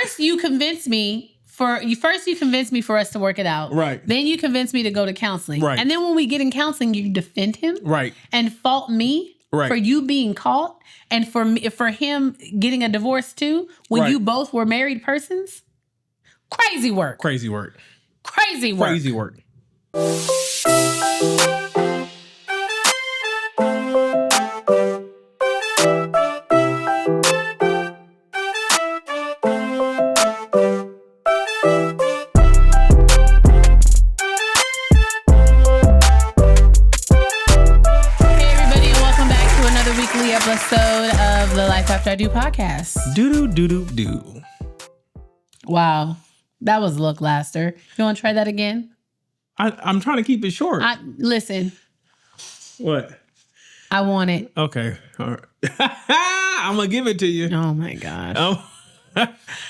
First, you convinced me for us to work it out. Right. Then you convinced me to go to counseling. Right. And then when we get in counseling, you defend him. Right. And fault me for you being caught and for him getting a divorce too when you both were married persons. Crazy work. Crazy work. Crazy work. Crazy work. Episode of the Life After I Do podcast. Do. Wow. That was look laster. You want to try that again? I'm trying to keep it short. Listen. What? I want it. Okay. All right. I'm going to give it to you. Oh my gosh.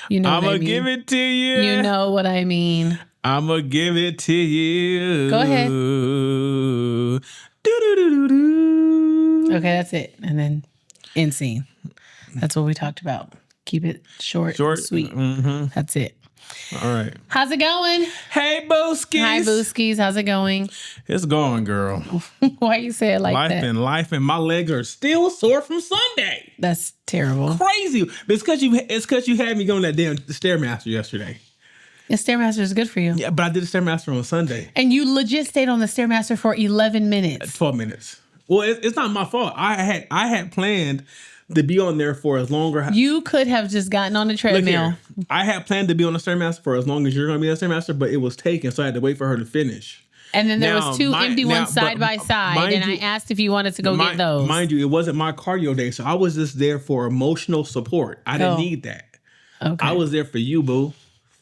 You know I'm going to give it to you. You know what I mean. I'm going to give it to you. Go ahead. Okay, that's it. And then end scene. That's what we talked about. Keep it short, sweet. Mm-hmm. That's it. All right. How's it going? Hey, Booskies. Hi, Booskies. How's it going? It's going, girl. Why you say it like that? Life and my legs are still sore from Sunday. That's terrible. Crazy. It's because you had me going that damn Stairmaster yesterday. The Stairmaster is good for you. Yeah, but I did the Stairmaster on Sunday. And you legit stayed on the Stairmaster for 11 minutes. 12 minutes. Well, it's not my fault. I had planned to be on there for as long as... You could have just gotten on the treadmill. I had planned to be on the Stairmaster for as long as you're going to be on the Stairmaster, but it was taken, so I had to wait for her to finish. And then there was two empty ones side by side, and I asked if you wanted to go get those. Mind you, it wasn't my cardio day, so I was just there for emotional support. I didn't need that. Okay. I was there for you, boo.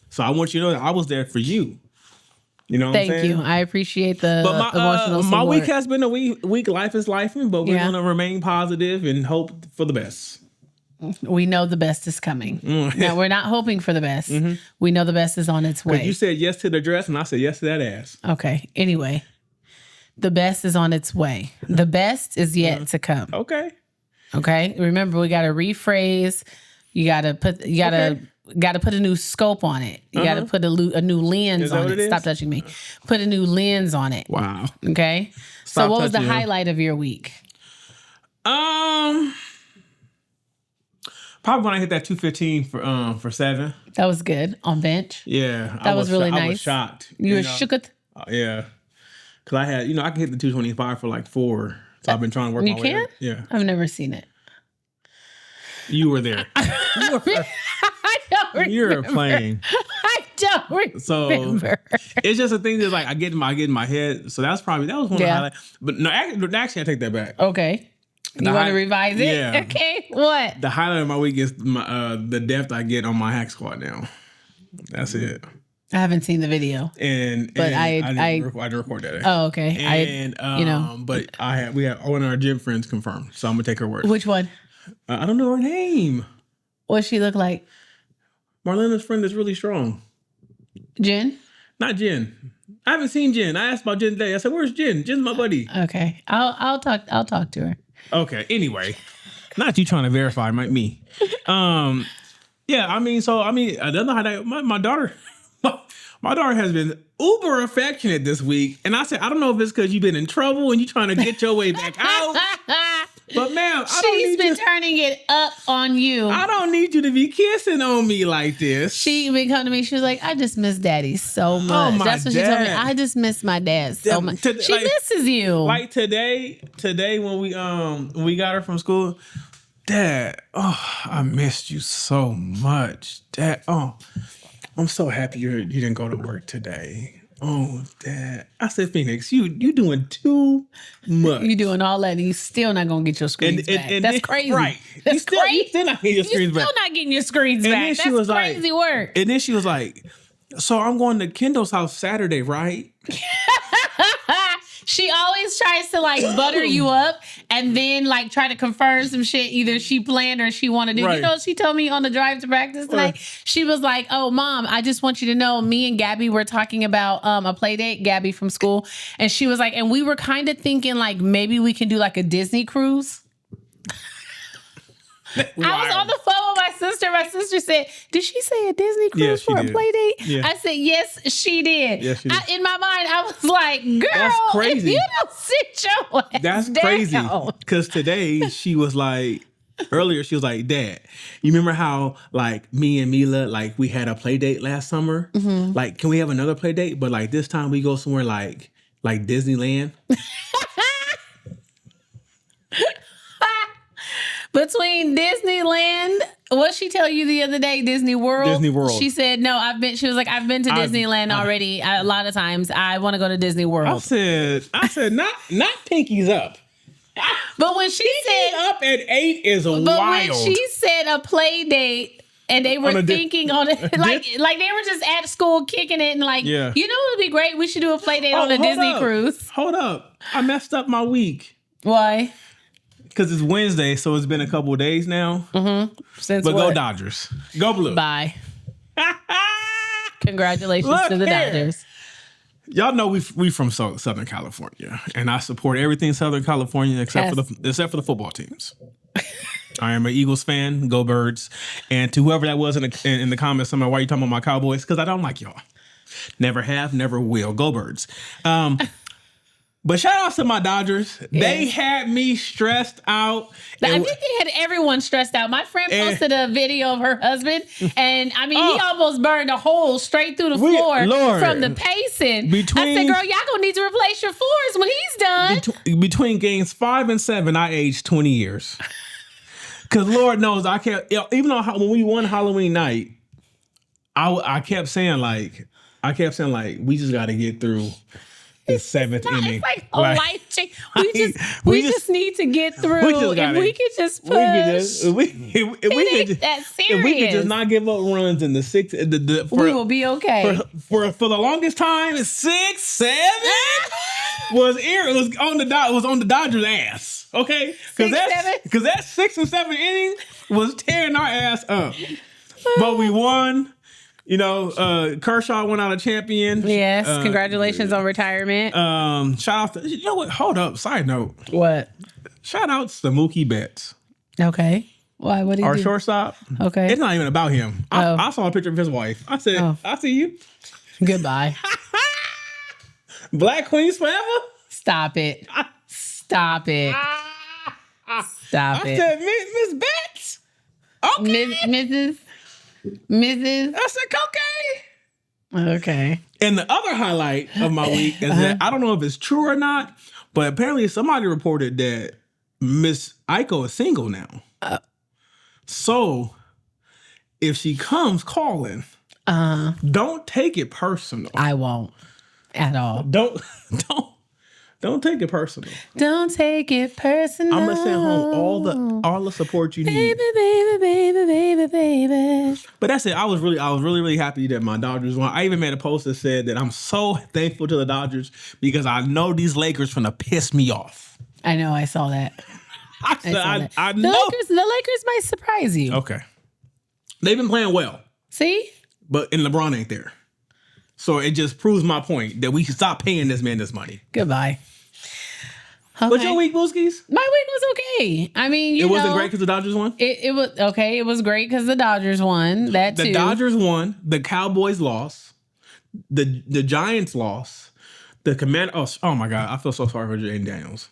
So I want you to know that I was there for you. You know what I'm saying? Thank you. I appreciate the emotional support. My week has been a week. Life is lifing, but we're going to remain positive and hope for the best. We know the best is coming. Now, we're not hoping for the best. Mm-hmm. We know the best is on its way. You said yes to the dress, and I said yes to that ass. Okay. Anyway, the best is on its way. The best is yet to come. Okay. Okay. Remember, we got to rephrase. You got to put a new scope on it. You got to put a new lens on it. Stop touching me. Put a new lens on it. Wow. Okay. So what was the highlight of your week? Probably when I hit that 215 for 7. That was good on bench. Yeah. That was really nice. I was shocked. You were shooketh? Yeah. Because I had, I can hit the 225 for like 4. So I've been trying to work my way. You can? Yeah. I've never seen it. You were there. I don't remember. You're playing. I don't remember. So it's just a thing that like I get in my head. So that was one of the highlights. But no, actually I take that back. Okay. You want to revise it? Yeah. Okay. What? The highlight of my week is the depth I get on my hack squat now. That's it. I haven't seen the video, but I didn't record that. Oh, okay. And but we have one of our gym friends confirmed, so I'm gonna take her word. Which one? I don't know her name. What's she look like? Marlena's friend is really strong. Jen? Not Jen. I haven't seen Jen. I asked about Jen today. I said, "Where's Jen? Jen's my buddy." Okay, I'll talk to her. Okay. Anyway, not you trying to verify, me. Yeah. Another highlight. My daughter. My daughter has been uber affectionate this week, and I said, I don't know if it's because you've been in trouble and you're trying to get your way back out. But ma'am, she's been turning it up on you. I don't need you to be kissing on me like this. She been coming to me. She was like, I just miss Daddy so much. That's what she told me. I just miss my dad so much. She misses you. Like today when we got her from school, Dad, I missed you so much. Dad, I'm so happy you didn't go to work today. Oh, Dad. I said, Phoenix, you doing too much. You doing all that and you still not going to get your screens back. That's crazy. Right. That's crazy. You still not getting your screens back. You still not getting your screens back. That's crazy work. And then she was like, so I'm going to Kendall's house Saturday, right? She always tries to like butter you up and then like try to confirm some shit either she planned or she want to do. Right. She told me on the drive to practice tonight, she was like, oh, Mom, I just want you to know me and Gabby were talking about a play date, Gabby from school. And she was like, and we were kind of thinking like maybe we can do like a Disney cruise. I was on the phone with my sister. My sister said, "Did she say a Disney cruise for a play date?" Yeah. I said, "Yes, she did." Yes, she did. In my mind, I was like, "Girl, that's crazy. If you don't sit your ass that's down." Crazy. Because today she was like, earlier she was like, "Dad, you remember how like me and Mila like we had a play date last summer? Mm-hmm. Like, can we have another play date? But like this time we go somewhere like Disneyland." Between Disneyland, what she tell you the other day? Disney World. Disney World. She said no. She was like, I've been to Disneyland already a lot of times. I want to go to Disney World. I said not pinkies up. But when she said up at 8 is wild. But when she said a play date. And they were thinking on it, like they were just at school kicking it and like, you know what would be great? We should do a play date on a Disney cruise. Hold up. I messed up my week. Why? Because it's Wednesday, so it's been a couple of days now. Mm-hmm. But go Dodgers. Go Blue. Bye. Congratulations to the Dodgers. Y'all know we from Southern California, and I support everything Southern California except for the football teams. I am an Eagles fan. Go Birds. And to whoever that was in the comments, somewhere, why are you talking about my Cowboys? Because I don't like y'all. Never have, never will. Go Birds. But shout out to my Dodgers. Yes. They had me stressed out. I think they had everyone stressed out. My friend posted a video of her husband, and I mean, he almost burned a hole straight through the floor from the pacing. I said, girl, y'all gonna need to replace your floors when he's done. Between games 5 and 7, I aged 20 years. Because Lord knows, I kept, even though when we won Halloween night, I kept saying like, we just got to get through the 7th inning. It's like a life change. We just need to get through. If we could just push. If we could just not give up runs in the 6th. We will be okay. For the longest time, 6, 7 was on the Dodgers' ass. Okay, because that 6 and 7 inning was tearing our ass up. But we won. You know, Kershaw went out a champion. Yes, congratulations on retirement. Shout out to, you know what? Hold up. Side note. What? Shout outs to Mookie Betts. Okay. Why? What did he do? Our shortstop. Okay. It's not even about him. I saw a picture of his wife. I said, I see you. Goodbye. Black Queens forever? Stop it. Stop it. Stop it. I said, Miss Betts? Okay. Mrs. I said, okay. Okay. And the other highlight of my week is that I don't know if it's true or not, but apparently somebody reported that Miss Aiko is single now. So if she comes calling, don't take it personal. I won't at all. Don't take it personal. Don't take it personal. I'm gonna send home all the support you need. Baby. But that's it. I was really happy that my Dodgers won. I even made a post that said that I'm so thankful to the Dodgers because I know these Lakers finna piss me off. I know. I saw that. I know. The Lakers might surprise you. Okay. They've been playing well. See? And LeBron ain't there. So it just proves my point that we should stop paying this man this money. Goodbye. Okay. What's your week, Booskies? My week was okay. I mean, it wasn't great because the Dodgers won? It was okay. It was great because the Dodgers won. That too. The Dodgers won. The Cowboys lost. The Giants lost. The Commanders. Oh my God. I feel so sorry for Jaden Daniels.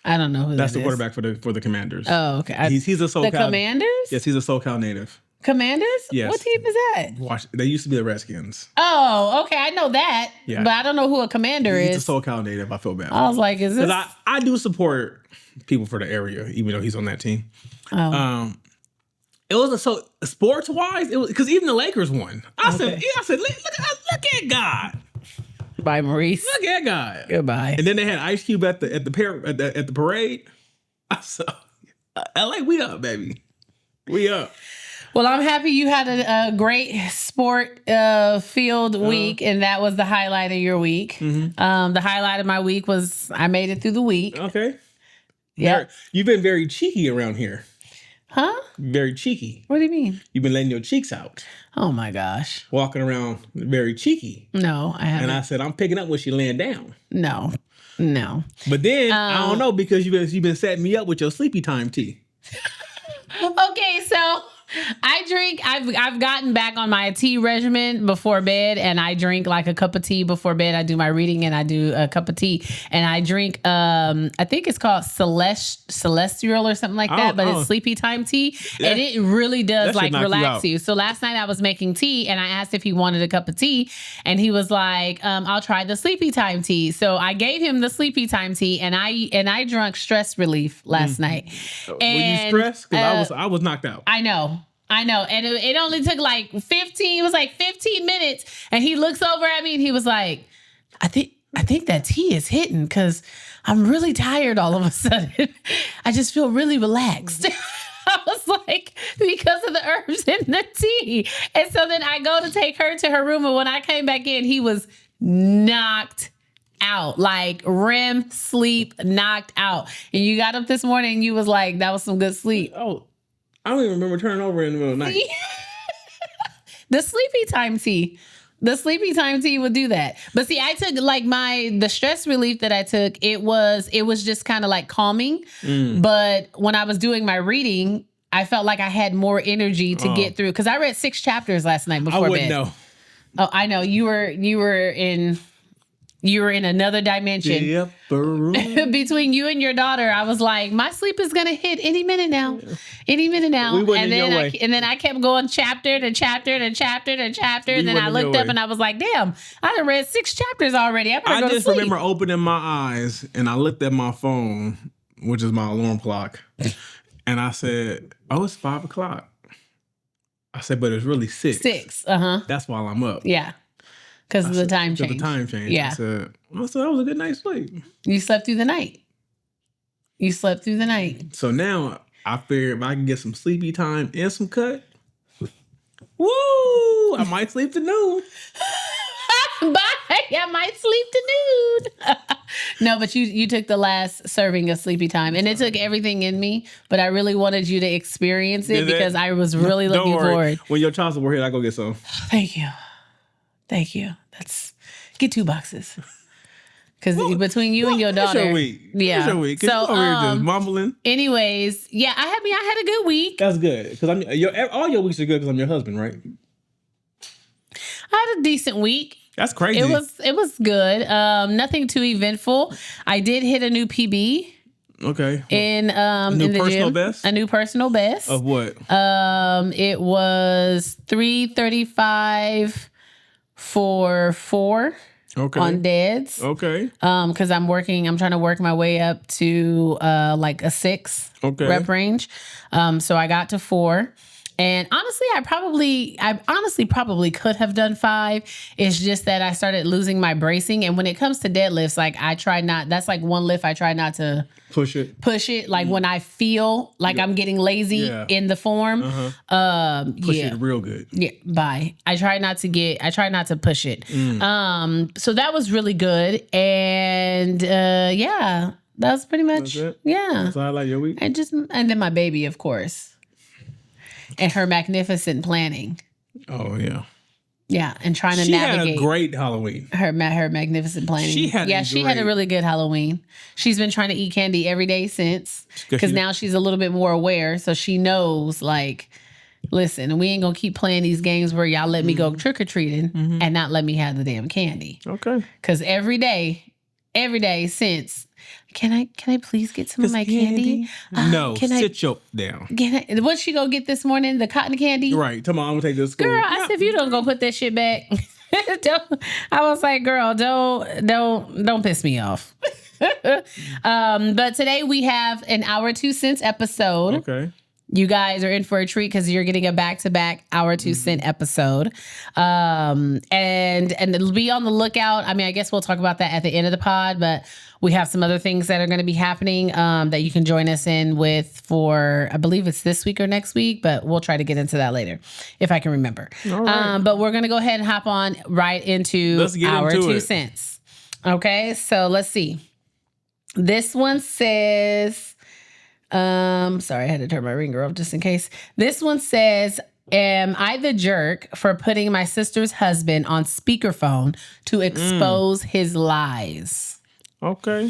I don't know who that's the quarterback for the Commanders. Oh, okay. He's a SoCal. The Commanders? Yes, he's a SoCal native. Commanders? Yes. What team is that? They used to be the Redskins. Oh, okay. I know that. Yeah. But I don't know who a commander is. He's a SoCal native. I feel bad. I was like, is this? Because I do support people for the area, even though he's on that team. Oh. It was sports wise. It was because even the Lakers won. I said, look at God. Bye, Maurice. Look at God. Goodbye. And then they had Ice Cube at the parade. I saw LA. We up, baby. We up. Well, I'm happy you had a great sport field week, and that was the highlight of your week. Mm-hmm. The highlight of my week was I made it through the week. Okay. Yeah. You've been very cheeky around here. Huh? Very cheeky. What do you mean? You've been letting your cheeks out. Oh, my gosh. Walking around very cheeky. No, I haven't. And I said, I'm picking up when she laying down. No. But then, I don't know, because you've been setting me up with your sleepy time tea. Okay, so I've gotten back on my tea regimen before bed, and I drink like a cup of tea before bed. I do my reading and I do a cup of tea, and I drink I think it's called Celestial or something like that, but it's sleepy time tea, and it really does like relax you. So last night I was making tea, and I asked if he wanted a cup of tea, and he was like, "I'll try the sleepy time tea." So I gave him the sleepy time tea, and I drank stress relief last night. Were you stressed? Because I was knocked out. I know. And it only took like 15, it was like 15 minutes. And he looks over at me and he was like, I think that tea is hitting because I'm really tired all of a sudden. I just feel really relaxed. I was like, because of the herbs in the tea. And so then I go to take her to her room. And when I came back in, he was knocked out, like REM sleep, knocked out. And you got up this morning and you was like, that was some good sleep. Oh, I don't even remember turning over in the middle of the night. The sleepy time tea. The sleepy time tea would do that. But see, I took like the stress relief that I took, it was just kind of like calming. But when I was doing my reading, I felt like I had more energy to get through. Because I read 6 chapters last night before bed. I wouldn't know. Oh, I know. You were in another dimension. Yep. Between you and your daughter, I was like, my sleep is gonna hit any minute now. Any minute now. And then I kept going chapter to chapter to chapter to chapter. And then I looked up and I was like, damn, I done read 6 chapters already. I just remember opening my eyes and I looked at my phone, which is my alarm clock. And I said, oh, it's 5 o'clock. I said, but it's really 6. 6. That's while I'm up. Yeah. Because of the time change. The time change. Yeah. I said, that was a good night's sleep. You slept through the night. So now I figured if I can get some sleepy time and some cut, woo! I might sleep to noon. Bye. I might sleep to noon. No, but you took the last serving of sleepy time, and it took everything in me. But I really wanted you to experience it because I was really looking forward. When your child support hit, I go get some. Thank you. Get 2 boxes. Because between you and your daughter, your week. Yeah. Your week. So just mumbling. Anyways, yeah, I had a good week. That's good because all your weeks are good because I'm your husband, right? I had a decent week. That's crazy. It was good. Nothing too eventful. I did hit a new PB. Okay. In a new personal best? A new personal best. Of what? It was 335 for 4. Okay. On DEADS. Okay. Because I'm trying to work my way up to like a 6 rep range. So I got to 4. And honestly, I honestly probably could have done 5. It's just that I started losing my bracing. And when it comes to deadlifts, like that's like one lift I try not to push it. Like when I feel like I'm getting lazy in the form. Push it real good. Yeah. Bye. I try not to push it. So that was really good. And that was pretty much, yeah. So I like your week. And then my baby, of course. And her magnificent planning. Oh, yeah. Yeah, and trying to navigate. She had a great Halloween. Her magnificent planning. She had a really good Halloween. She's been trying to eat candy every day since. Because now she's a little bit more aware. So she knows, like, listen, we ain't going to keep playing these games where y'all let me go trick-or-treating and not let me have the damn candy. Okay. Because every day since... Can I please get some of my candy? No, sit your down. What'd she go get this morning? The cotton candy? Right. Tell Mom I'm gonna take this to school. Girl, I said if you don't go put that shit back. I was like, girl, don't piss me off. But today we have an Our 2 Cents episode. Okay. You guys are in for a treat because you're getting a back-to-back Our 2 Cent episode. And it'll be on the lookout. I mean, I guess we'll talk about that at the end of the pod, but we have some other things that are going to be happening that you can join us in with for, I believe it's this week or next week, but we'll try to get into that later if I can remember. All right. But we're going to go ahead and hop on right into Our 2 Cents. Okay, so let's see. This one says... sorry, I had to turn my ringer off just in case. This one says, am I the jerk for putting my sister's husband on speakerphone to expose his lies? Okay.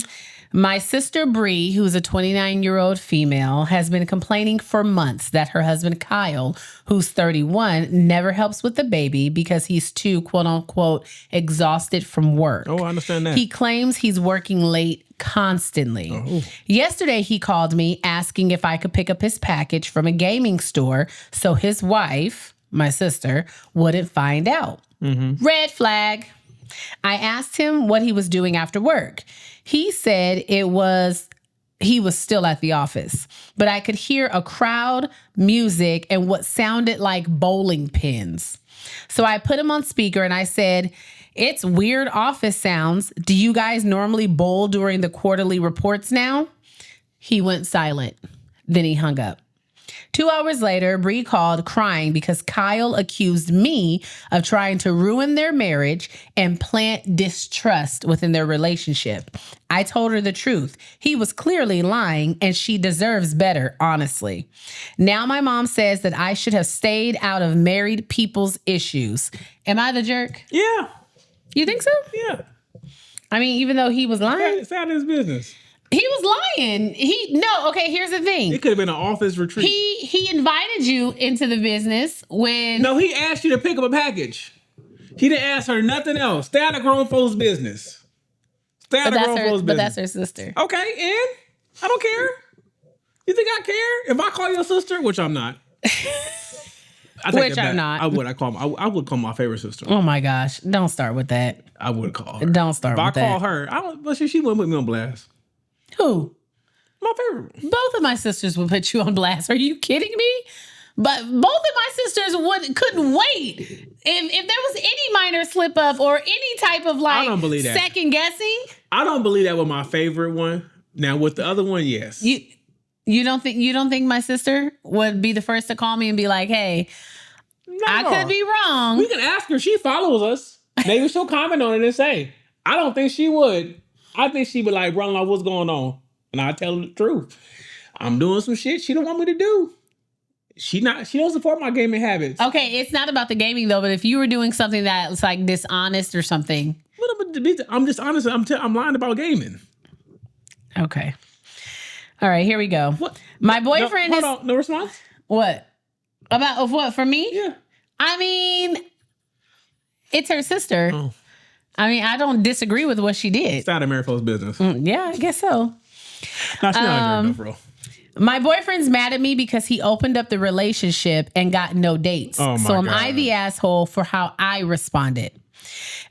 My sister Bree, who's a 29-year-old female, has been complaining for months that her husband Kyle, who's 31, never helps with the baby because he's too, quote unquote, exhausted from work. Oh, I understand that. He claims he's working late constantly. Oh. Yesterday, he called me asking if I could pick up his package from a gaming store so his wife, my sister, wouldn't find out. Mm-hmm. Red flag. I asked him what he was doing after work. He said he was still at the office, but I could hear a crowd, music, and what sounded like bowling pins. So I put him on speaker and I said, "It's weird office sounds. Do you guys normally bowl during the quarterly reports now?" He went silent. Then he hung up. 2 hours later, Bree called crying because Kyle accused me of trying to ruin their marriage and plant distrust within their relationship. I told her the truth. He was clearly lying and she deserves better, honestly. Now my mom says that I should have stayed out of married people's issues. Am I the jerk? Yeah. You think so? Yeah. I mean, even though he was lying? It's out of his business. He was lying. Here's the thing. It could have been an office retreat. He invited you into the business when... No, he asked you to pick up a package. He didn't ask her nothing else. Stay out of grown folks' business. Stay out of grown folks' business. But that's her sister. Okay, and? I don't care. You think I care? If I call your sister, which I'm not. I'm not. I would call my favorite sister. Oh my gosh. Don't start with that. I would call her. Don't start with that. If I call her, but she wouldn't put me on blast. Who? My favorite. Both of my sisters would put you on blast. Are you kidding me? But both of my sisters couldn't wait. If there was any minor slip up or any type of I don't believe that. second guessing. I don't believe that with my favorite one. Now with the other one, yes. You don't think my sister would be the first to call me and be like, "Hey, no. I could be wrong." We can ask her. She follows us. Maybe she'll comment on it and say. I don't think she would. I think she'd be like, "Brother-in-law, what's going on?" And I tell her the truth. I'm doing some shit she don't want me to do. She don't support my gaming habits. Okay, it's not about the gaming though, but if you were doing something that's like dishonest or something. I'm dishonest. I'm lying about gaming. Okay. All right, here we go. What? My boyfriend Hold on, no response? What? Of what? For me? Yeah. I mean, it's her sister. Oh. I mean, I don't disagree with what she did. It's out of married folks' business. Yeah, I guess so. No, she's not a jerk, bro. My boyfriend's mad at me because he opened up the relationship and got no dates. Oh my so am God. I the asshole for how I responded?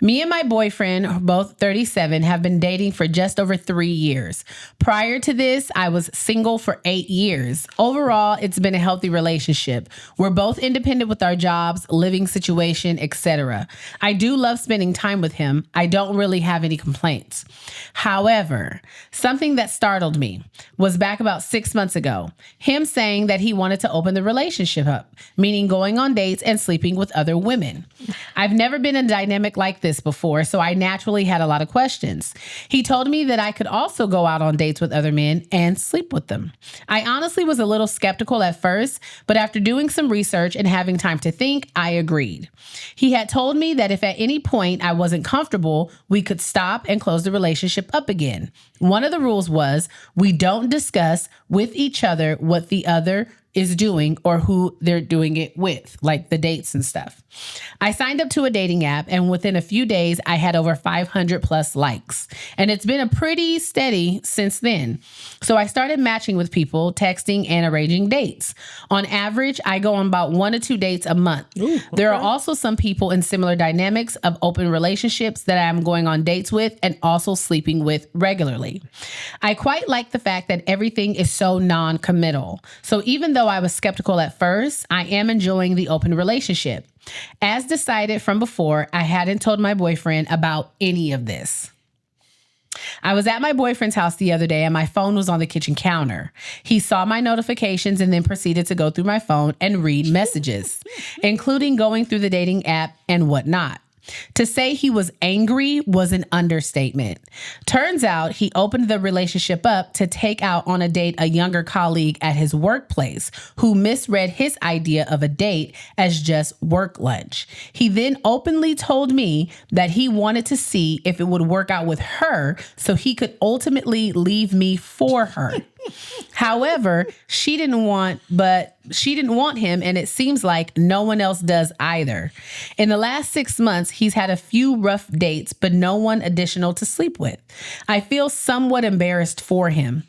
Me and my boyfriend, both 37, have been dating for just over 3 years. Prior to this, I was single for 8 years. Overall, it's been a healthy relationship. We're both independent with our jobs, living situation, etc. I do love spending time with him. I don't really have any complaints. However, something that startled me was back about 6 months ago, him saying that he wanted to open the relationship up, meaning going on dates and sleeping with other women. I've never been in a dynamic like this before, so I naturally had a lot of questions. He told me that I could also go out on dates with other men and sleep with them. I honestly was a little skeptical at first, but after doing some research and having time to think, I agreed. He had told me that if at any point I wasn't comfortable, we could stop and close the relationship up again. One of the rules was we don't discuss with each other what the other is doing or who they're doing it with, like the dates and stuff. I signed up to a dating app, and within a few days, I had over 500 plus likes. And it's been a pretty steady since then. So I started matching with people, texting, and arranging dates. On average, I go on about 1 to 2 dates a month. Ooh, okay. There are also some people in similar dynamics of open relationships that I'm going on dates with and also sleeping with regularly. I quite like the fact that everything is so non-committal. So even though I was skeptical at first, I am enjoying the open relationship. As decided from before, I hadn't told my boyfriend about any of this. I was at my boyfriend's house the other day and my phone was on the kitchen counter. He saw my notifications and then proceeded to go through my phone and read messages, including going through the dating app and whatnot. To say he was angry was an understatement. Turns out he opened the relationship up to take out on a date a younger colleague at his workplace who misread his idea of a date as just work lunch. He then openly told me that he wanted to see if it would work out with her so he could ultimately leave me for her. However, she didn't want him, and it seems like no one else does either. In the last 6 months, he's had a few rough dates, but no one additional to sleep with. I feel somewhat embarrassed for him.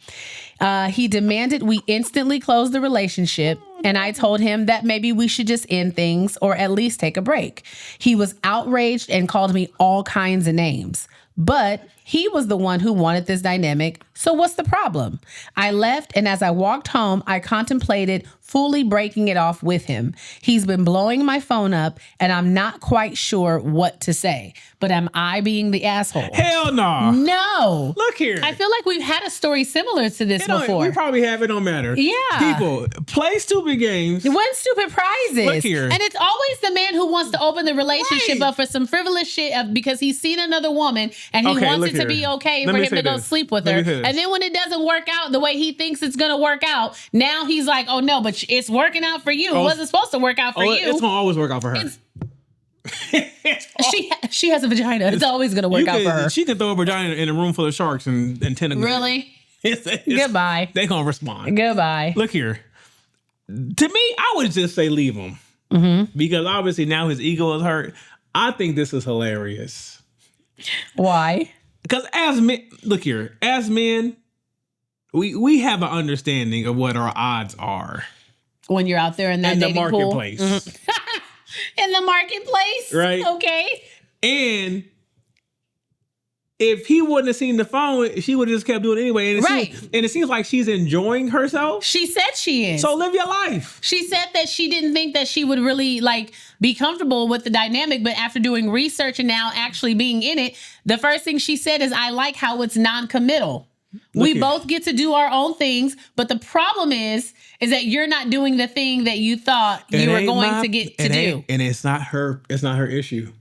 He demanded we instantly close the relationship, and I told him that maybe we should just end things or at least take a break. He was outraged and called me all kinds of names. But he was the one who wanted this dynamic, so what's the problem? I left, and as I walked home, I contemplated fully breaking it off with him. He's been blowing my phone up, and I'm not quite sure what to say. But am I being the asshole? Hell no. No. Look here. I feel like we've had a story similar to this before. We probably have. It don't matter. Yeah. People, play stupid games. Win stupid prizes. Look here. And it's always the man who wants to open the relationship up for some frivolous shit because he's seen another woman and he wants it to be okay for him to go sleep with her. And then when it doesn't work out the way he thinks it's going to work out, now he's like, oh no, but it's working out for you. It wasn't supposed to work out for you. It's going to always work out for her. She has a vagina. It's always going to work out for her. She can throw a vagina in a room full of sharks and tentacles. Really? Goodbye. They going to respond. Goodbye. Look here. To me, I would just say leave him. Mm-hmm. Because obviously now his ego is hurt. I think this is hilarious. Why? Because as men, look here, as men, we have an understanding of what our odds are. When you're out there in that dating marketplace. Pool. Mm-hmm. In the marketplace? Right. Okay. And if he wouldn't have seen the phone, she would have just kept doing it anyway. And it seems like she's enjoying herself. She said she is. So live your life. She said that she didn't think that she would really be comfortable with the dynamic, but after doing research and now actually being in it, the first thing she said is, I like how it's non-committal. We both get to do our own things, but the problem is that you're not doing the thing that you thought you were going to get to do. And it's not her issue.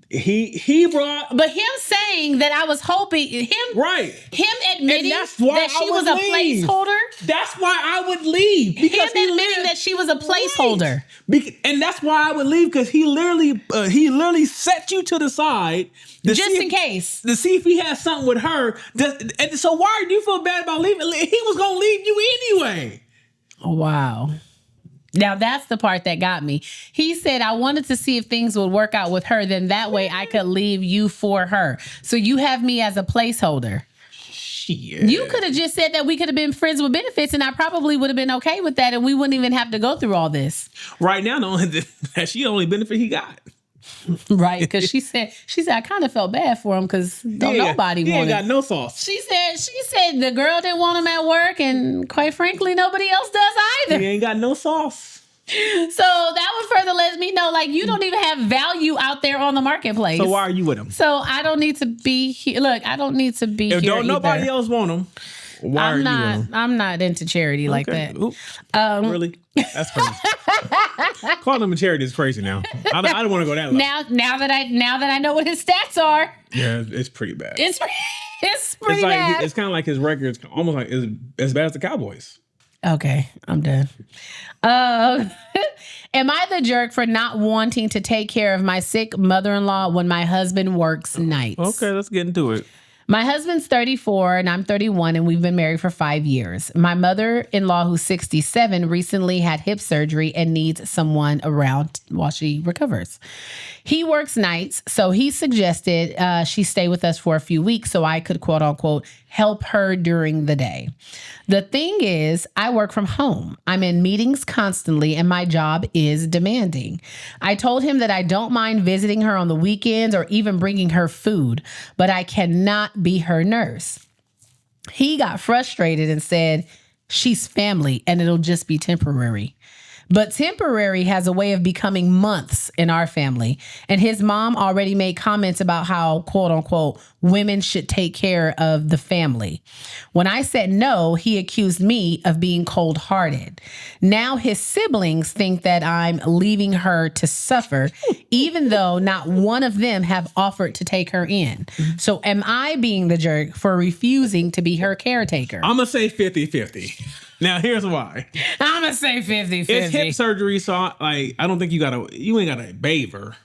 He brought, but him saying that I was hoping him admitting that she was a placeholder. That's why I would leave. Because him admitting that she was a placeholder, and that's why I would leave, because he literally set you to the side just in case to see if he has something with her. And so why do you feel bad about leaving? He was gonna leave you anyway. Wow. Now, that's the part that got me. He said, I wanted to see if things would work out with her. Then that way I could leave you for her. So you have me as a placeholder. Shit. You could have just said that we could have been friends with benefits, and I probably would have been okay with that, and we wouldn't even have to go through all this. Right now, that's the only benefit he got. Right, because she said I kind of felt bad for him because nobody wanted him. He ain't got no sauce. She said the girl didn't want him at work, and quite frankly, nobody else does either. He ain't got no sauce. So that would further let me know, you don't even have value out there on the marketplace. So why are you with him? So I don't need to be here. Look, I don't need to be here. If nobody else want him, why are you with him? I'm not into charity like that. Really? That's crazy. Calling him a charity is crazy now. I don't want to go that low. Now that I know what his stats are. Yeah, it's pretty bad. It's pretty bad. It's kind of like his record's almost like as bad as the Cowboys. Okay, I'm done. Am I the jerk for not wanting to take care of my sick mother-in-law when my husband works nights? Okay, let's get into it. My husband's 34 and I'm 31, and we've been married for 5 years. My mother-in-law, who's 67, recently had hip surgery and needs someone around while she recovers. He works nights, so he suggested she stay with us for a few weeks so I could, quote unquote, help her during the day. The thing is, I work from home. I'm in meetings constantly, and my job is demanding. I told him that I don't mind visiting her on the weekends or even bringing her food, but I cannot be her nurse. He got frustrated and said, she's family and it'll just be temporary. But temporary has a way of becoming months in our family. And his mom already made comments about how, quote unquote, women should take care of the family. When I said no, he accused me of being cold-hearted. Now his siblings think that I'm leaving her to suffer, even though not one of them have offered to take her in. So am I being the jerk for refusing to be her caretaker? I'm going to say 50-50. Now, here's why. I'm going to say 50-50. It's hip surgery, so I don't think you ain't got to bathe her.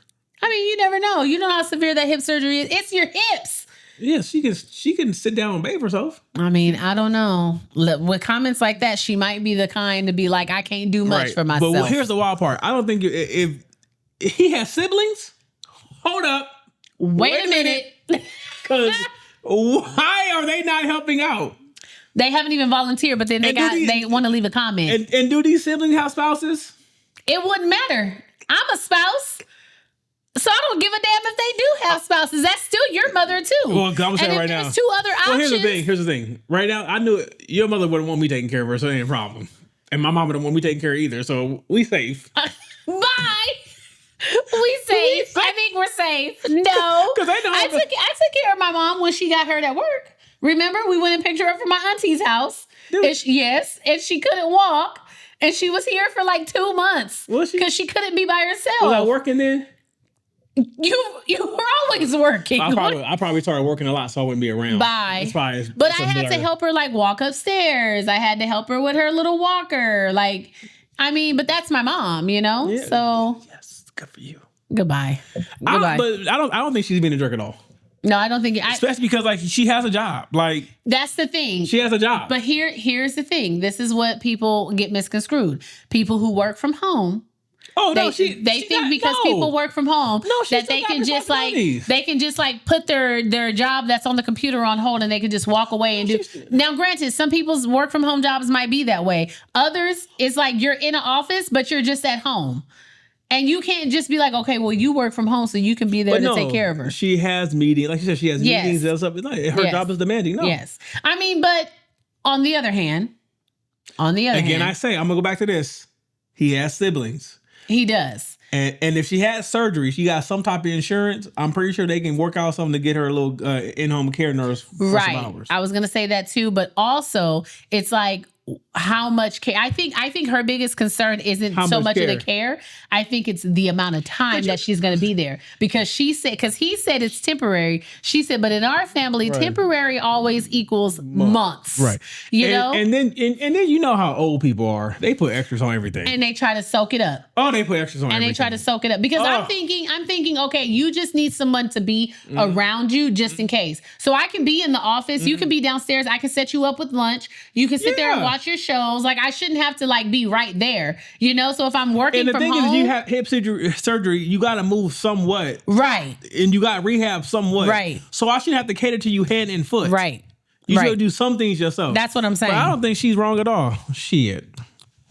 I mean, you never know. You know how severe that hip surgery is. It's your hips. Yeah, she can sit down and bathe herself. I mean, I don't know. With comments like that, she might be the kind to be like, I can't do much for myself. But here's the wild part. I don't think if he has siblings, hold up. Wait a minute. Because why are they not helping out? They haven't even volunteered, but then they want to leave a comment. And do these siblings have spouses? It wouldn't matter. I'm a spouse. So I don't give a damn if they do have spouses. That's still your mother too. Well, I'm saying and right if now. There's two other options. Well, here's the thing. Right now, I knew your mother wouldn't want me taking care of her, so it ain't a problem. And my mom wouldn't want me taking care of either, so we safe. Bye. We safe. I think we're safe. No, because I took care of my mom when she got hurt at work. Remember, we went and picked her up from my auntie's house. And she couldn't walk, and she was here for like 2 months because she couldn't be by herself. Was I working then? You were always working. I probably started working a lot, so I wouldn't be around. Bye. But I had to help her like walk upstairs. I had to help her with her little walker. Like, I mean, but that's my mom, you know. Yeah. So yes, good for you. Goodbye. But I don't think she's being a jerk at all. No, I don't think especially because like she has a job. Like that's the thing. She has a job. But here's the thing. This is what people get misconstrued. People who work from home. Oh no! They think because people work from home that they can just like put their job that's on the computer on hold and they can just walk away and do. Now, granted, some people's work from home jobs might be that way. Others, it's like you're in an office but you're just at home, and you can't just be like, okay, well, you work from home so you can be there to take care of her. She has meetings, like you said, she has meetings and stuff. Her job is demanding. No. Yes, I mean, but on the other hand, again, I say I'm gonna go back to this. He has siblings. He does. And if she had surgery, she got some type of insurance, I'm pretty sure they can work out something to get her a little in-home care nurse for some hours. I was going to say that too, but also it's like how much care. I think her biggest concern isn't so much of the care. I think it's the amount of time that she's going to be there, because he said it's temporary. She said, but in our family, temporary always equals months. Right. You know? And then you know how old people are. They put extras on everything. And they try to soak it up. Oh, they put extras on everything. And they try to soak it up. Because I'm thinking, okay, you just need someone to be around you just in case. So I can be in the office. You can be downstairs. I can set you up with lunch. You can sit there and watch your shows. Like, I shouldn't have to like be right there, you know? So if I'm working from home. And the thing is, you have hip surgery, you got to move somewhat. Right. And you got rehab somewhat. Right. So I shouldn't have to cater to you hand and foot. Right. You should do some things yourself. That's what I'm saying. But I don't think she's wrong at all. Shit.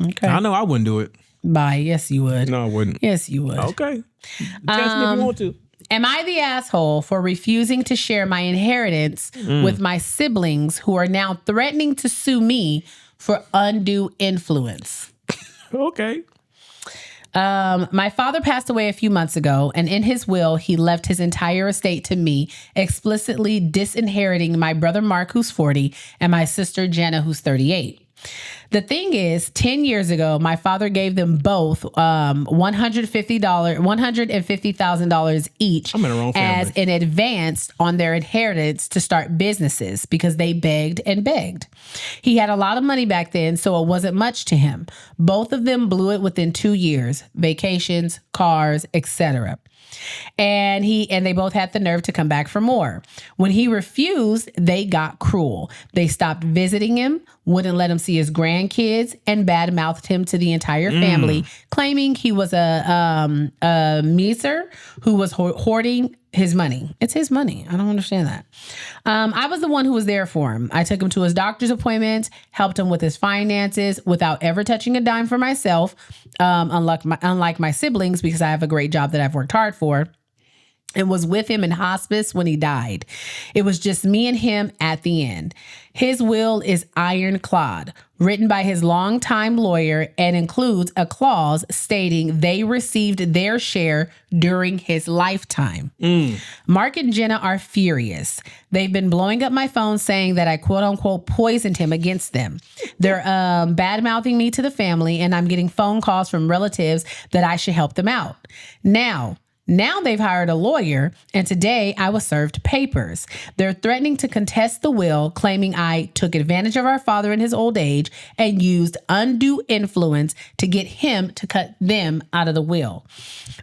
Okay. I know I wouldn't do it. Bye. Yes, you would. No, I wouldn't. Yes, you would. Okay. Test me if you want to. Am I the asshole for refusing to share my inheritance with my siblings who are now threatening to sue me for undue influence? Okay. My father passed away a few months ago, and in his will, he left his entire estate to me, explicitly disinheriting my brother Mark, who's 40, and my sister Jenna, who's 38. The thing is, 10 years ago, my father gave them both $150,000 each as an advance on their inheritance to start businesses because they begged and begged. He had a lot of money back then, so it wasn't much to him. Both of them blew it within 2 years, vacations, cars, etc. And they both had the nerve to come back for more. When he refused, they got cruel. They stopped visiting him, wouldn't let him see his grandkids, and badmouthed him to the entire family, claiming he was a miser who was hoarding his money. It's his money. I don't understand that. I was the one who was there for him. I took him to his doctor's appointments, helped him with his finances without ever touching a dime for myself, unlike my siblings, because I have a great job that I've worked hard for. and was with him in hospice when he died. It was just me and him at the end. His will is ironclad, written by his longtime lawyer, and includes a clause stating they received their share during his lifetime. Mark and Jenna are furious. They've been blowing up my phone saying that I quote unquote poisoned him against them. They're bad mouthing me to the family, and I'm getting phone calls from relatives that I should help them out. Now they've hired a lawyer, and today I was served papers. They're threatening to contest the will, claiming I took advantage of our father in his old age and used undue influence to get him to cut them out of the will.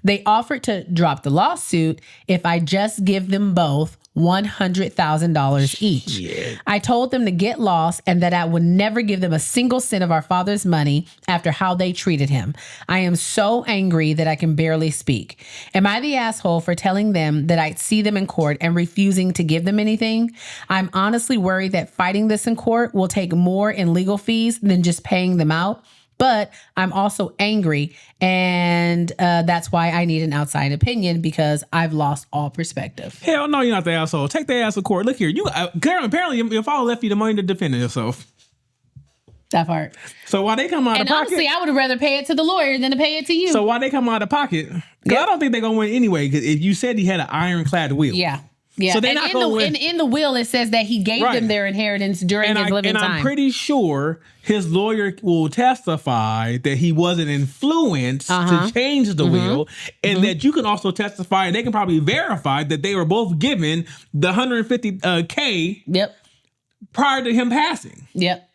They offered to drop the lawsuit if I just give them both $100,000 each. Shit. I told them to get lost and that I would never give them a single cent of our father's money after how they treated him. I am so angry that I can barely speak. Am I the asshole for telling them that I'd see them in court and refusing to give them anything? I'm honestly worried that fighting this in court will take more in legal fees than just paying them out. But I'm also angry, and that's why I need an outside opinion, because I've lost all perspective. Hell no, you're not the asshole. Take the ass to court. Look here, you apparently your father left you the money to defend yourself. That part. So why they come out of pocket? And honestly, I would rather pay it to the lawyer than to pay it to you. So why they come out of pocket? Because I don't think they're gonna win anyway. Because if you said he had an ironclad will, Yeah. So they're not going to win. In the will, it says that he gave them their inheritance during his living time. And I'm pretty sure his lawyer will testify that he wasn't influenced to change the will, and that you can also testify, and they can probably verify that they were both given the $150K prior to him passing. Yep.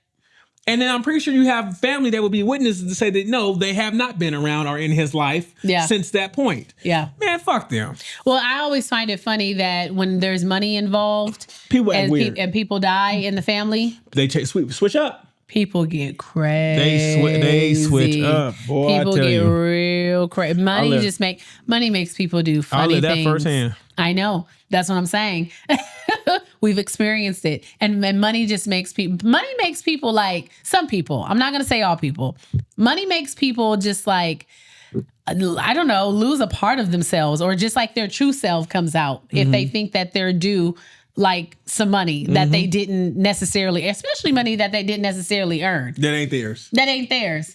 And then I'm pretty sure you have family that will be witnesses to say that no, they have not been around or in his life since that point. Yeah. Man, fuck them. Well, I always find it funny that when there's money involved people act weird. And people die in the family, they switch up. People get crazy. They switch up. Boy, people get real crazy. Money makes people do funny things. I live that firsthand. I know. That's what I'm saying. We've experienced it. And money just makes people like, some people, I'm not going to say all people. Money makes people just like, I don't know, lose a part of themselves, or just like their true self comes out if they think that they're due like some money that they didn't necessarily, especially money that they didn't necessarily earn. That ain't theirs.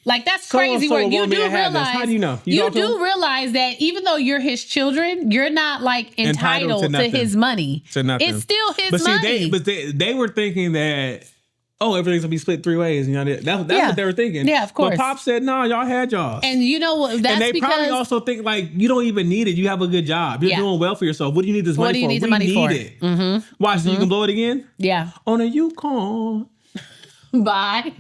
Like, that's crazy work. You do realize, how do you know? You do realize that even though you're his children, you're not like entitled to his money. To nothing. It's still his money. They were thinking that, everything's gonna be split 3 ways. You know, that's what they were thinking. Yeah, of course. But Pop said, no, y'all had y'all. And you know what? That's and they because probably also think like, you don't even need it. You have a good job. You're doing well for yourself. What do you need this money for? What do you need the money for? It. Mm-hmm. Why? So you can blow it again? Yeah. On a Yukon. Bye.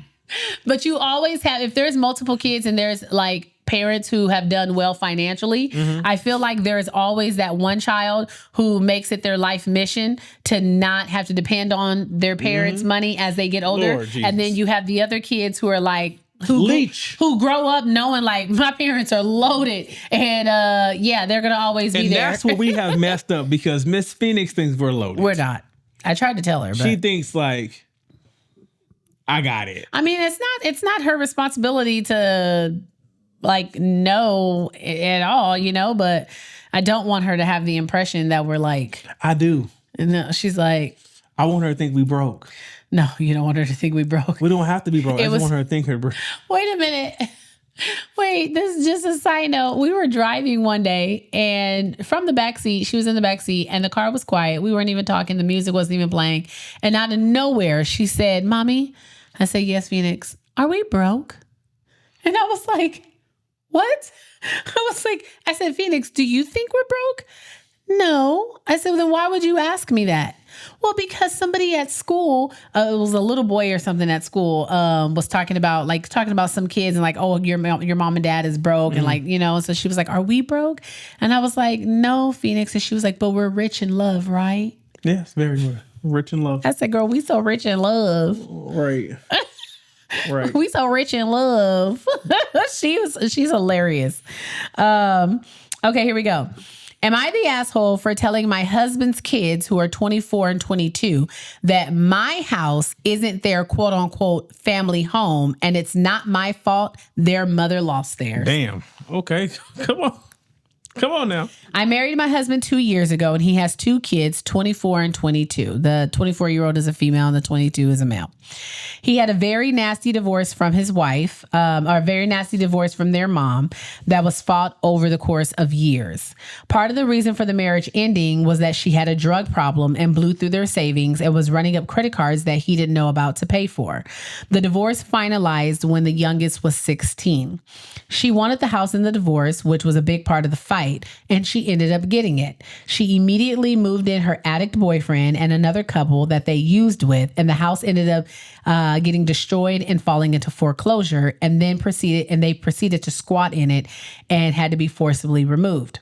But you always have, if there's multiple kids and there's like parents who have done well financially, I feel like there is always that one child who makes it their life mission to not have to depend on their parents' money as they get older. And then you have the other kids who are like, who grow up knowing like, my parents are loaded, and they're gonna always be there. And that's what we have messed up, because Miss Phoenix thinks we're loaded. We're not. I tried to tell her, but she thinks like, I got it. I mean, it's not her responsibility to like know at all, you know, but I don't want her to have the impression that we're like, I do. And she's like, I want her to think we broke. No, you don't want her to think we broke. We don't have to be broke. I just want her to think we're broke. Wait a minute. Wait, this is just a side note. We were driving one day, and from the back seat, she was in the back seat, and the car was quiet. We weren't even talking. The music wasn't even playing. And out of nowhere, she said, "Mommy," I said, "Yes, Phoenix. Are we broke?" And I was like, "What?" I said, "Phoenix, do you think we're broke?" "No." I said, "Then why would you ask me that?" "Well, because somebody at school, it was a little boy or something at school, was talking about some kids and like, oh, your mom and dad is broke, and like, you know." So she was like, "Are we broke?" And I was like, "No, Phoenix." And she was like, "But we're rich in love, right?" Yes, very much. Rich in love. I said, "Girl, we so rich in love." Right. Right. We so rich in love. She's hilarious. Okay, here we go. Am I the asshole for telling my husband's kids, who are 24 and 22, that my house isn't their quote unquote family home, and it's not my fault their mother lost theirs? Damn. Okay. Come on. Come on now. I married my husband 2 years ago, and he has 2 kids, 24 and 22. The 24-year-old is a female, and the 22 is a male. He had a very nasty divorce from his wife, or a very nasty divorce from their mom that was fought over the course of years. Part of the reason for the marriage ending was that she had a drug problem and blew through their savings and was running up credit cards that he didn't know about to pay for. The divorce finalized when the youngest was 16. She wanted the house in the divorce, which was a big part of the fight, and she ended up getting it. She immediately moved in her addict boyfriend and another couple that they used with, and the house ended up getting destroyed and falling into foreclosure, and then they proceeded to squat in it and had to be forcibly removed.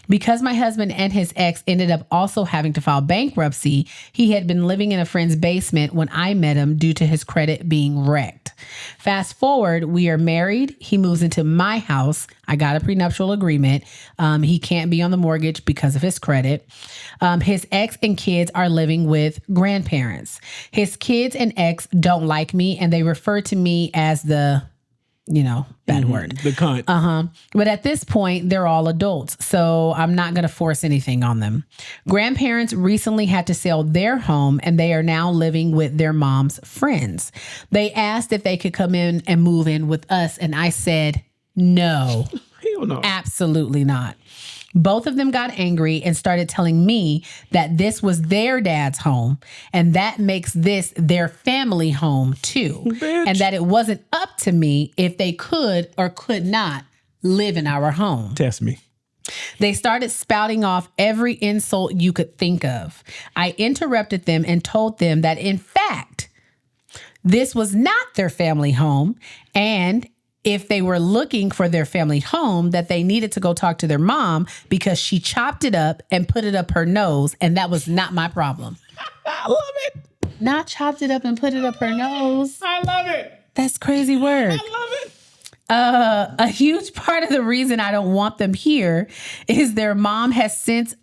Because my husband and his ex ended up also having to file bankruptcy, he had been living in a friend's basement when I met him due to his credit being wrecked. Fast forward, we are married. He moves into my house. I got a prenuptial agreement. He can't be on the mortgage because of his credit. His ex and kids are living with grandparents. His kids and ex don't like me, and they refer to me as the, bad word. The cunt. But at this point, they're all adults, so I'm not going to force anything on them. Grandparents recently had to sell their home, and they are now living with their mom's friends. They asked if they could come in and move in with us, and I said, no. Hell no. Absolutely not. Both of them got angry and started telling me that this was their dad's home, and that makes this their family home too. Bitch. And that it wasn't up to me if they could or could not live in our home. Test me. They started spouting off every insult you could think of. I interrupted them and told them that, in fact, this was not their family home, and if they were looking for their family home, that they needed to go talk to their mom because she chopped it up and put it up her nose, and that was not my problem. I love it. Not chopped it up and put it up her nose. I love it. That's crazy work. I love it. A huge part of the reason I don't want them here is their mom has since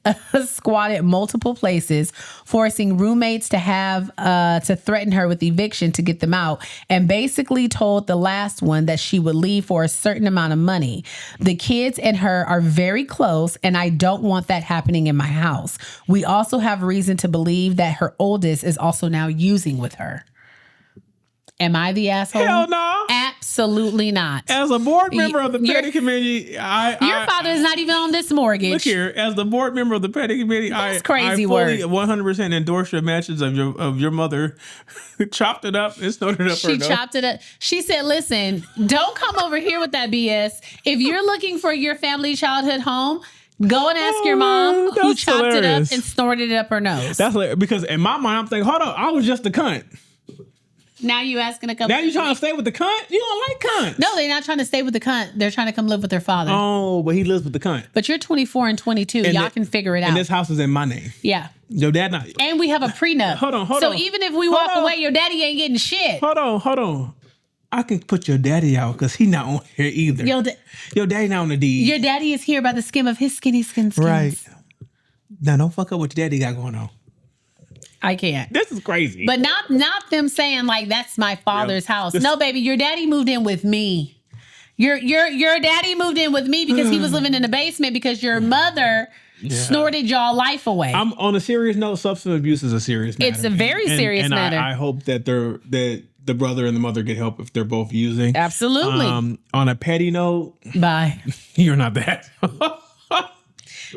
squatted multiple places, forcing roommates to have to threaten her with eviction to get them out, and basically told the last one that she would leave for a certain amount of money. The kids and her are very close, and I don't want that happening in my house. We also have reason to believe that her oldest is also now using with her. Am I the asshole? Hell no. Absolutely not. As a board member of the petty committee, your father is not even on this mortgage. Look here, as the board member of the petty committee, That's I crazy fully word. 100% endorse your mentions of your mother chopped it up and snorted it up her She nose. chopped it up. She said, listen, don't come over here with that BS. If you're looking for your family childhood home, go and ask your mom who That's chopped hilarious. it up and snorted it up her nose. That's hilarious, because in my mind, I'm thinking, hold on, I was just a cunt. Now you asking to come. Now you trying to stay with the cunt? You don't like cunts. No, they're not trying to stay with the cunt. They're trying to come live with their father. Oh, but he lives with the cunt. But you're 24 and 22. And Y'all can figure it out. And this house is in my name. Yeah. Your dad not. And we have a prenup. Hold on. So even if we walk away, your daddy ain't getting shit. Hold on. I can put your daddy out because he not on here either. Your daddy not on the deed. Your daddy is here by the skin of his skinny skins. Right. Now don't fuck up what your daddy got going on. I can't. This is crazy. But not them saying like that's my father's house. No, baby, your daddy moved in with me. Your daddy moved in with me because he was living in the basement because your mother snorted y'all life away. I'm on a serious note. Substance abuse is a serious matter. It's a very serious matter. I hope that the brother and the mother get help if they're both using. Absolutely. On a petty note, bye. You're not that.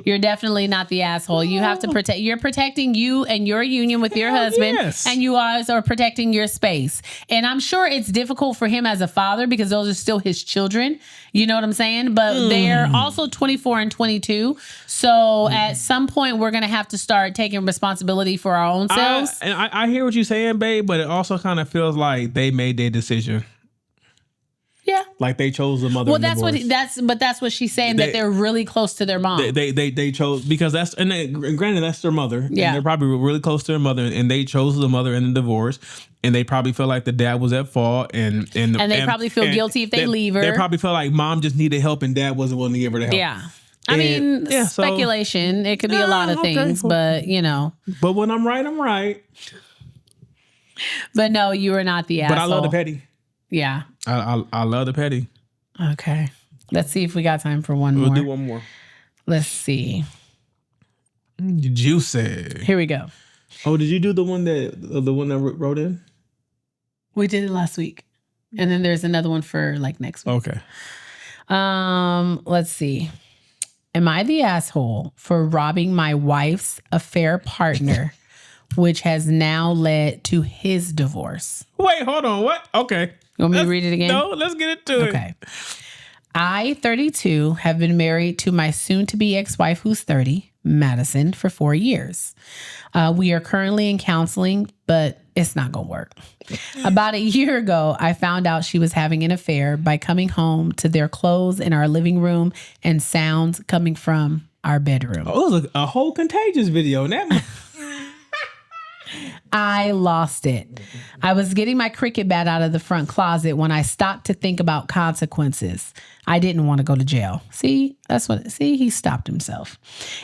You're definitely not the asshole. You have to protect. You're protecting you and your union with your husband, and you guys are protecting your space. And I'm sure it's difficult for him as a father because those are still his children. You know what I'm saying? But they're also 24 and 22. So at some point, we're gonna have to start taking responsibility for our own selves. I hear what you're saying, babe, but it also kind of feels like they made their decision. Yeah, like they chose the mother. Well, that's what she's saying, that they're really close to their mom. They chose because granted that's their mother. Yeah, and they're probably really close to their mother, and they chose the mother in the divorce, and they probably feel like the dad was at fault, and they probably feel guilty if they leave her. They probably feel like mom just needed help, and dad wasn't willing to give her the help. Yeah. I mean, speculation. It could be a lot of things, but you know. But when I'm right, I'm right. But no, you are not the asshole. But I love the petty. Yeah. I love the petty. Okay. Let's see if we got time for one more. We'll do one more. Let's see. Juicy. Here we go. Oh, did you do the one that wrote in? We did it last week. And then there's another one for like next week. Okay. Let's see. Am I the asshole for robbing my wife's affair partner, which has now led to his divorce? Wait, hold on. What? Okay. You want me to read it again? No, let's get into it. Okay. I, 32, have been married to my soon-to-be ex-wife who's 30, Madison, for 4 years. We are currently in counseling, but it's not going to work. About a year ago, I found out she was having an affair by coming home to their clothes in our living room and sounds coming from our bedroom. Oh, it was a whole Contagious video. I lost it. I was getting my cricket bat out of the front closet when I stopped to think about consequences. I didn't want to go to jail. See, he stopped himself.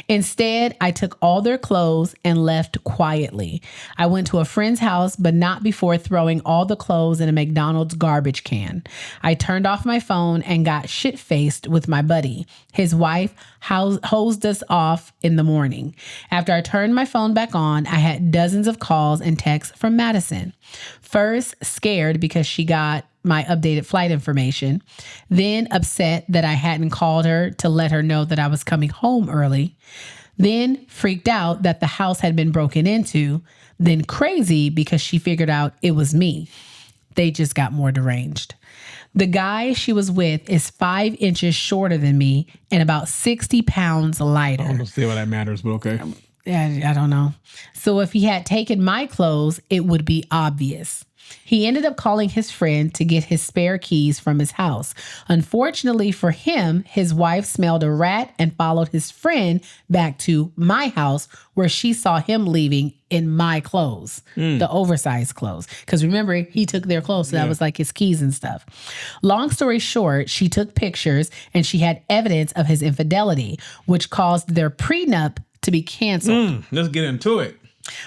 Instead, I took all their clothes and left quietly. I went to a friend's house, but not before throwing all the clothes in a McDonald's garbage can. I turned off my phone and got shit-faced with my buddy. His wife hosed us off in the morning. After I turned my phone back on, I had dozens of calls and texts from Madison. First, scared because she got my updated flight information, then upset that I hadn't called her to let her know that I was coming home early, then freaked out that the house had been broken into, then crazy because she figured out it was me. They just got more deranged. The guy she was with is 5 inches shorter than me and about 60 pounds lighter. I don't see why that matters, but okay. I don't know. So if he had taken my clothes, it would be obvious. He ended up calling his friend to get his spare keys from his house. Unfortunately for him, his wife smelled a rat and followed his friend back to my house where she saw him leaving in my clothes, the oversized clothes. Because remember, he took their clothes, so that was like his keys and stuff. Long story short, she took pictures and she had evidence of his infidelity, which caused their prenup to be canceled. Let's get into it.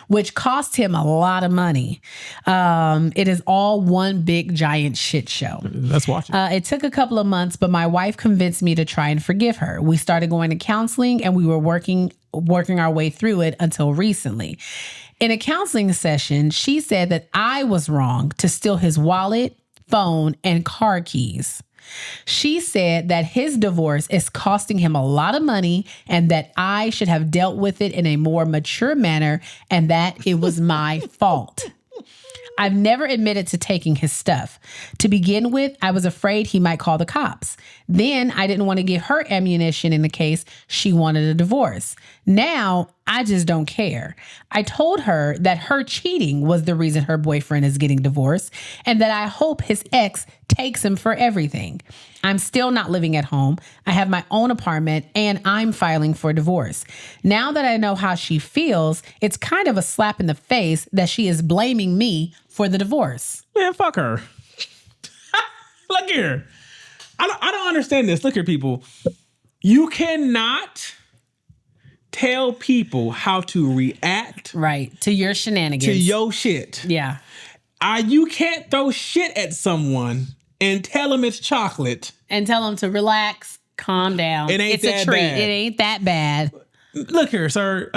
Which cost him a lot of money. It is all one big giant shit show. Let's watch it. It took a couple of months, but my wife convinced me to try and forgive her. We started going to counseling and we were working our way through it until recently. In a counseling session, she said that I was wrong to steal his wallet, phone, and car keys. She said that his divorce is costing him a lot of money and that I should have dealt with it in a more mature manner and that it was my fault. I've never admitted to taking his stuff. To begin with, I was afraid he might call the cops. Then I didn't want to give her ammunition in the case she wanted a divorce. Now, I just don't care. I told her that her cheating was the reason her boyfriend is getting divorced and that I hope his ex takes him for everything. I'm still not living at home. I have my own apartment and I'm filing for divorce. Now that I know how she feels, it's kind of a slap in the face that she is blaming me for the divorce. Man, fuck her. Look here. I don't understand this. Look here, people. You cannot tell people how to react. Right. To your shenanigans. To your shit. Yeah. You can't throw shit at someone and tell them it's chocolate. And tell them to relax, calm down. It's a treat. Bad. It ain't that bad. Look here, sir.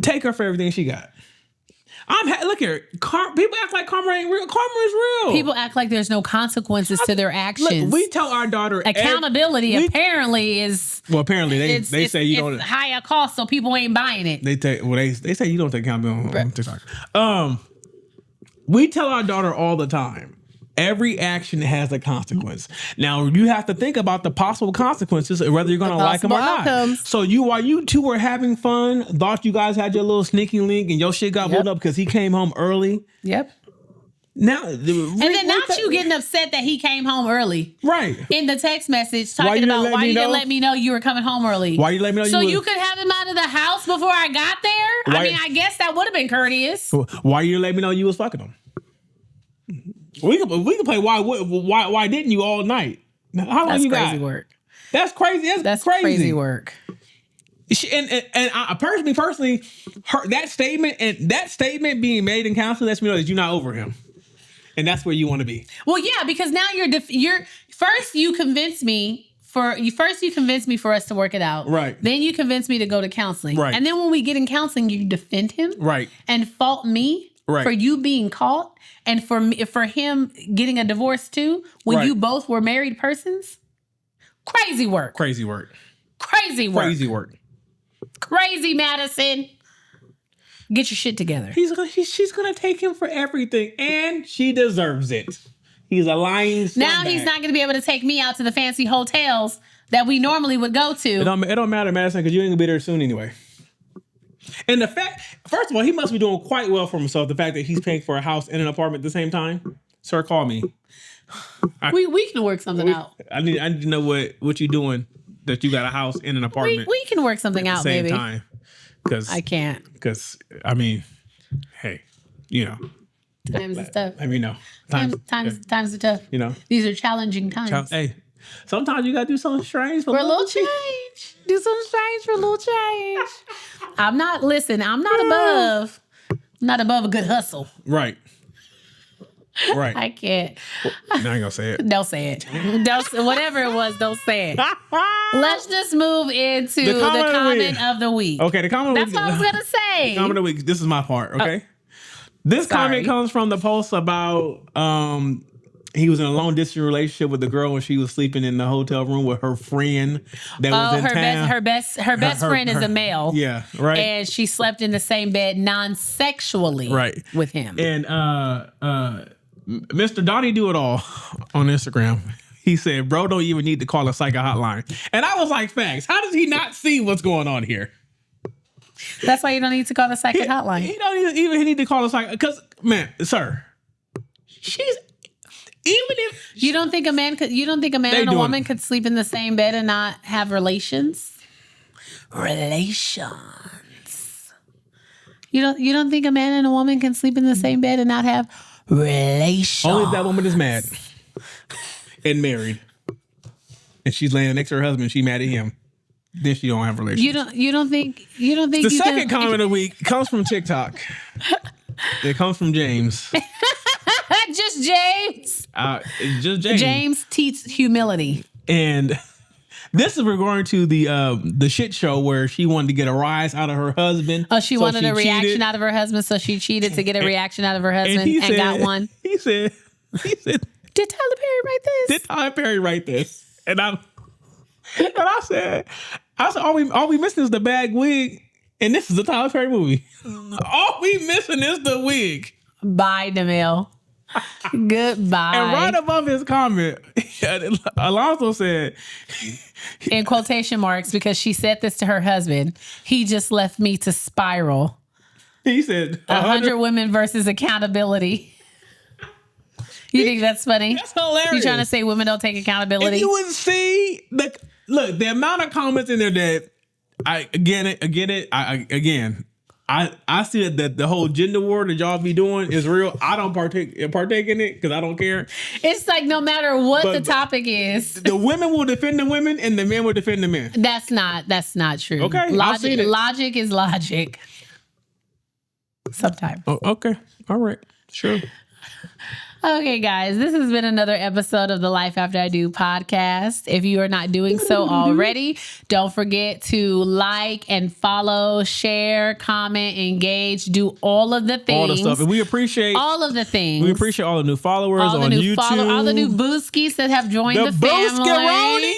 Take her for everything she got. Look here. People act like karma ain't real. Karma is real. People act like there's no consequences to their actions. Look, we tell our daughter accountability apparently is. Well, apparently they say you don't. It's higher cost, so people ain't buying it. They say you don't take accountability on TikTok. We tell our daughter all the time. Every action has a consequence. Now, you have to think about the possible consequences, whether you're going to like them or not. So while you two were having fun, thought you guys had your little sneaky link and your shit got blown up because he came home early. Yep. Now, then not you getting upset that he came home early. Right. In the text message talking about why you didn't let me know you were coming home early. Why you let me know you could have him out of the house before I got there? I guess that would have been courteous. Why you let me know you was fucking him? We can play why didn't you all night? How long you got? That's crazy work. That's crazy. That's crazy work. And I personally, that statement being made in counseling lets me know that you're not over him, and that's where you want to be. Well, yeah, because now you're first you convinced me first you convinced me for us to work it out. Right. Then you convinced me to go to counseling. Right. And then when we get in counseling, you defend him. Right. And fault me for you being caught and for him getting a divorce too when you both were married persons. Crazy work. Crazy work. Crazy work. Crazy work. Crazy Madison. Get your shit together. She's gonna take him for everything, and she deserves it. He's a lying scumbag. Now he's not gonna be able to take me out to the fancy hotels that we normally would go to. It don't matter, Madison, because you ain't gonna be there soon anyway. And the fact, first of all, he must be doing quite well for himself. The fact that he's paying for a house and an apartment at the same time. Sir, call me. We can work something out. I need to know what you're doing that you got a house and an apartment. We can work something out, same baby. Time. Because I can't. Because I mean, hey, you know, times is tough. I mean, no, times are tough. You know, these are challenging times. Hey, sometimes you gotta do something strange for a little change. Do something strange for a little change. I'm not above a good hustle. Right. Right. I can't. Well, I ain't gonna say it. Don't say it. Whatever it was, don't say it. Let's just move into the comment of the week. Okay, the comment of the week. That's what I was gonna say. Comment of the week. This is my part, okay? This comment comes from the post about he was in a long distance relationship with the girl when she was sleeping in the hotel room with her friend that was in town. Her best friend is a male. Yeah, right. And she slept in the same bed non-sexually with him. And Mr. Donnie Do It All on Instagram, he said, bro, don't even need to call a psycho hotline. And I was like, facts. How does he not see what's going on here? That's why you don't need to call the psycho hotline. He don't even need to call a psycho. Because, man, sir, even if you don't think a man and a woman could sleep in the same bed and not have relations? Relations. You don't think a man and a woman can sleep in the same bed and not have relations? Only if that woman is mad and married, and she's laying next to her husband. She mad at him. Then she don't have relations. You don't think the second comment of the week comes from TikTok. It comes from James. Just James. Just James. James teaches humility. And this is regarding to the shit show where she wanted to get a rise out of her husband. Oh, she wanted a reaction out of her husband, so she cheated to get a reaation out of her husband and got one. He said, did Tyler Perry write this? Did Tyler Perry write this? And I said, all we missing is the bag wig, and this is a Tyler Perry movie. All we missing is the wig. Bye, DeMille. Goodbye. And right above his comment, Alonso said, in quotation marks, because she said this to her husband, he just left me to spiral. He said, 100 women versus accountability. You think that's funny? That's hilarious. You trying to say women don't take accountability? If you would see the amount of comments in there that I get it. I see that the whole gender war that y'all be doing is real. I don't partake in it because I don't care. It's like no matter what the topic is, the women will defend the women and the men will defend the men. That's not true. Okay, logic is logic. Sometimes. Oh, okay. All right. Sure. Okay, guys, this has been another episode of the Life After I Do podcast. If you are not doing so already, don't forget to like and follow, share, comment, engage, do all of the things. All the stuff. And we appreciate all of the things. We appreciate all the new followers on YouTube. All the new booskies that have joined the family.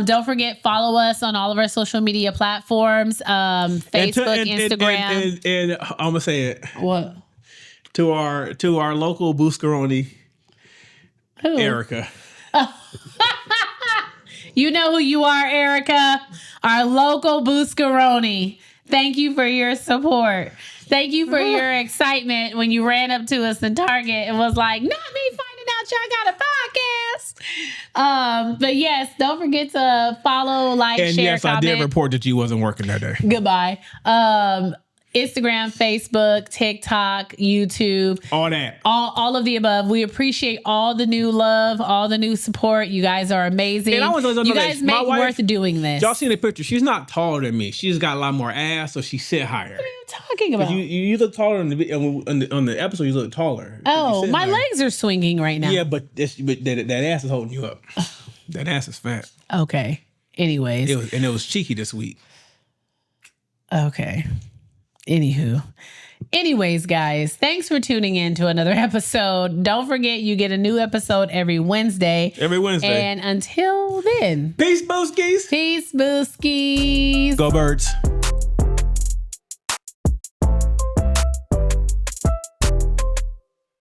Don't forget, follow us on all of our social media platforms, Facebook, Instagram. And I'm going to say it. What? To our local Booscaroni, Erica. You know who you are, Erica. Our local Booscaroni. Thank you for your support. Thank you for your excitement when you ran up to us in Target and was like, not me finding out y'all got a podcast. But yes, don't forget to follow, like, and share, yes, comment. I did report that you wasn't working that day. Goodbye. Instagram, Facebook, TikTok, YouTube. All that. All of the above. We appreciate all the new love, all the new support. You guys are amazing. And I want to you guys make worth doing this. Y'all seen the picture. She's not taller than me. She's got a lot more ass, so she sit higher. What are you talking about? You look taller on the episode. You look taller. Oh, my legs are swinging right now. Yeah, but that ass is holding you up. That ass is fat. Okay. Anyways. It was cheeky this week. Okay. Anyways, guys, thanks for tuning in to another episode. Don't forget, you get a new episode every Wednesday. And until then. Peace, Booskies. Peace, Booskies. Go Birds.